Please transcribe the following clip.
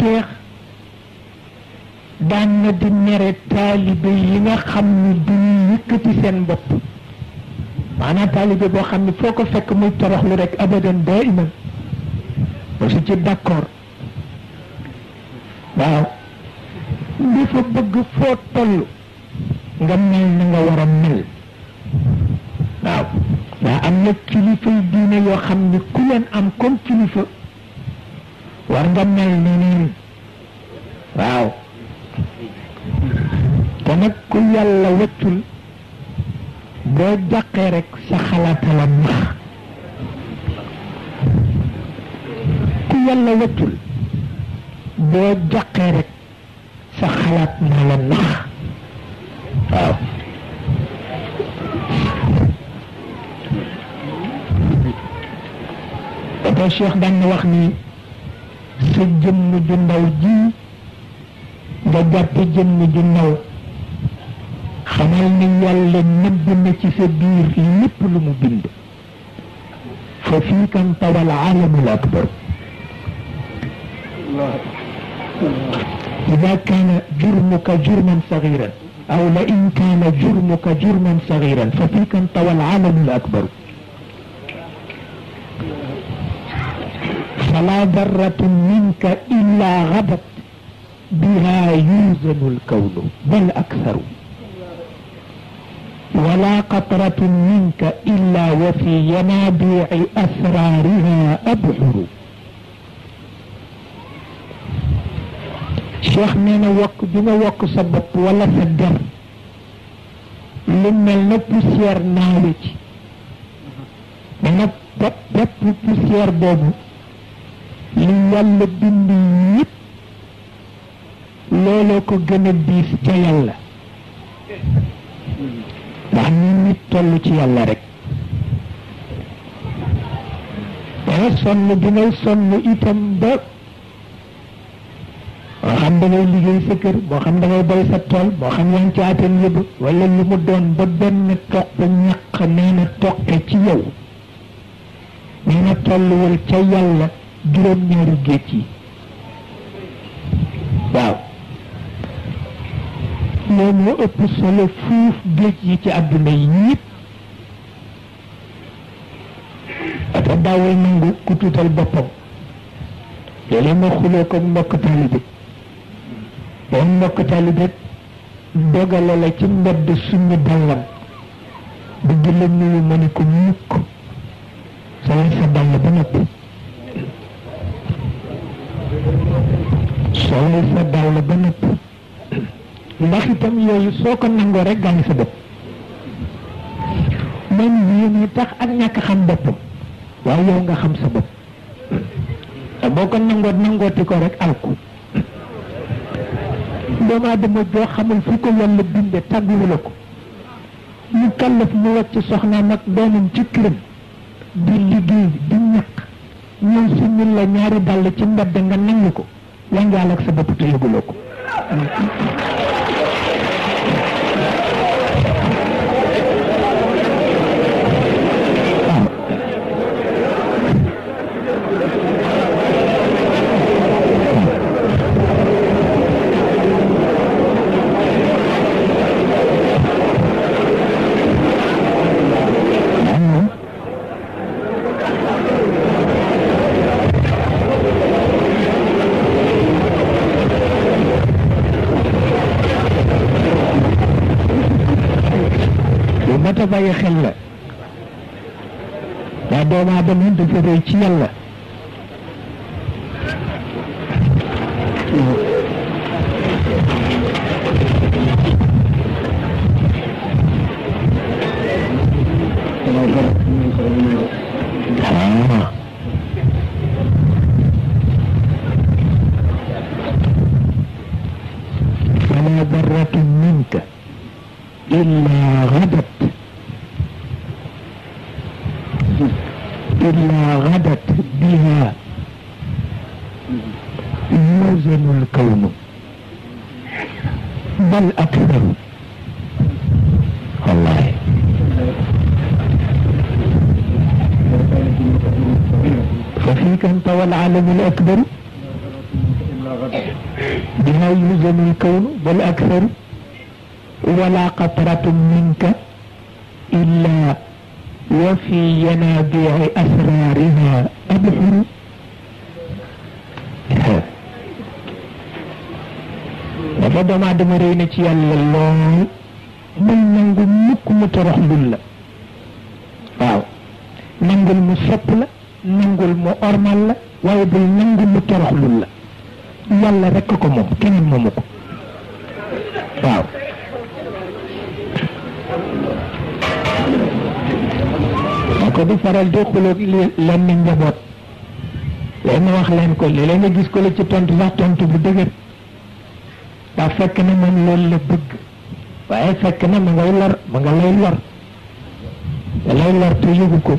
Cheikh daan na di mere taalibe yi nga xam ni duñu yëkkati seen bopp maanaam taalibe boo xam ni foo ko fekk muy toroxlu rek abadan daiman aussi ci d'accord waaw dafa bëgg foo toll nga mel na nga war a mel waaw daa am na kilifay diine yoo xam ni ku leen am comme kilifa war nga mel ni nii waaw te nag ku yàlla wëccul boo jàqee rek sa xalaata la nax ku yàlla wëccul boo jàqee rek sa xalaat na la nax waaw te Cheikh daan na wax ni sa jëmm ju ndaw ji nga jàppe jëmm ju ndaw xamal ni yàlla nëbb na ci sa biir lépp lu mu bind fa fii kan tawal aalamul akbar ida kaana jurmuka jurman sagiran aw la in kaana jurmuka jurman sagiran fa fii kan tawal aalamul akbar فلا ذرة منك إلا غدت بها يوزن الكون بل أكثر ولا قطرة منك إلا وفي ينابيع أسرارها أبحر شيخ نينا وك بما وك سبب ولا سدر لما نبسير ناويك نينا بسير بوبو li yàlla bind yëpp looloo ko gën a diis ca yàlla ndax ni nit toll ci yàlla rek danga sonn bi ngay sonn itam ba boo xam da ngay liggéey sa kër boo xam da ngay bay sa tool boo xam yaa ngi ci atam yëbb wala lu mu doon ba benn toq ñaq nee na toqe ci yow nee na tolluwul ca yàlla juróom ñaari géej yi waaw loolu moo ëpp solo fuuf géej yi ci àdduna yi ñëpp ata daawul nangu ku tuutal boppam léeg-léeg ma xuloo ko mbokk taalibe boo mbokk taalibe dogale la ci mbedd suñu dallam bëgg la nuyu ma ni ko mukk solo sa dall ba noppi solo sa dàll ba nëpp ndax itam yooyu soo ko nangoo rek gaañ sa bopp man yéene tax ak ñàkk xam boppam waaye yow nga xam sa bopp te boo ko nangooti ko rek alku doomu aadama joo xamul fu ko yàlla binde tàgguwu la ko mu kallaf mu wàcc soxnaam ak doomam ci këram di liggéey di ñàkk ñëw simil la ñaari dàll ci mbedd nga nangu ko yaa ngi àll ak sa bopp te yëguloo ko mata bàyyi xel la waa doomu aadama dafa rëy ci yàlla فلا ذرة منك إلا غدت بها يوزن الكون بل أكثر والله ففيك أنت والعالم الأكبر بما يلزم الكون بل أكثر ولا قطرة منك إلا وفي ينابيع أسرارها أبحر dafa doomu aadama réy na ci yàlla lool mën nangu mukk mu torox lul la waaw nangul mu sopp la nangul mu ormal la waaye bul nangu mu torox lul la yàlla rekk ko moom keneen moomu ko waaw moo ko di faral di xuloog lenn njaboot leen wax leen ko li leen nga gis ko la ci tontu sax tontu bu dëgër ndax fekk na moom loolu la bëgg waaye fekk na ma ngay lor ma nga lay lor te yëgu ko